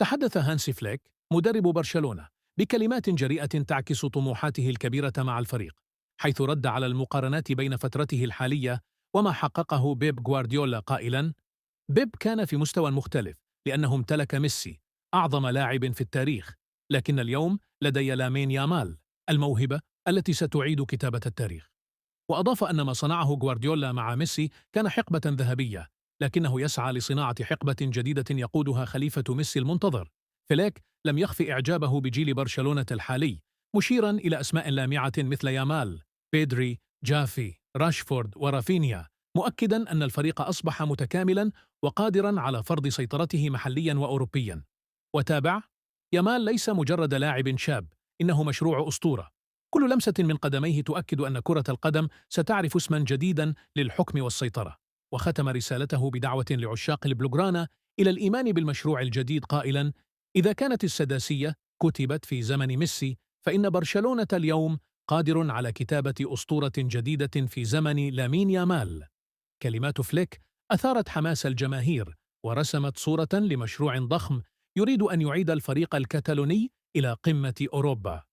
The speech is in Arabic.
تحدث هانسي فليك مدرب برشلونة بكلمات جريئة تعكس طموحاته الكبيرة مع الفريق، حيث رد على المقارنات بين فترته الحالية وما حققه بيب غوارديولا قائلاً: بيب كان في مستوى مختلف لأنه امتلك ميسي، أعظم لاعب في التاريخ، لكن اليوم لدي لامين يامال، الموهبة التي ستعيد كتابة التاريخ. وأضاف أن ما صنعه غوارديولا مع ميسي كان حقبة ذهبية، لكنه يسعى لصناعة حقبة جديدة يقودها خليفة ميسي المنتظر. فليك لم يخف إعجابه بجيل برشلونة الحالي، مشيرا إلى أسماء لامعة مثل يامال، بيدري، جافي، راشفورد ورافينيا، مؤكدا أن الفريق أصبح متكاملا وقادرا على فرض سيطرته محليا وأوروبيا. وتابع: يامال ليس مجرد لاعب شاب، إنه مشروع أسطورة. كل لمسة من قدميه تؤكد أن كرة القدم ستعرف اسما جديدا للحكم والسيطرة. وختم رسالته بدعوة لعشاق البلوغرانا إلى الإيمان بالمشروع الجديد قائلا: إذا كانت السداسية كتبت في زمن ميسي، فإن برشلونة اليوم قادر على كتابة أسطورة جديدة في زمن لامين يامال. كلمات فليك أثارت حماس الجماهير ورسمت صورة لمشروع ضخم يريد أن يعيد الفريق الكتالوني إلى قمة أوروبا.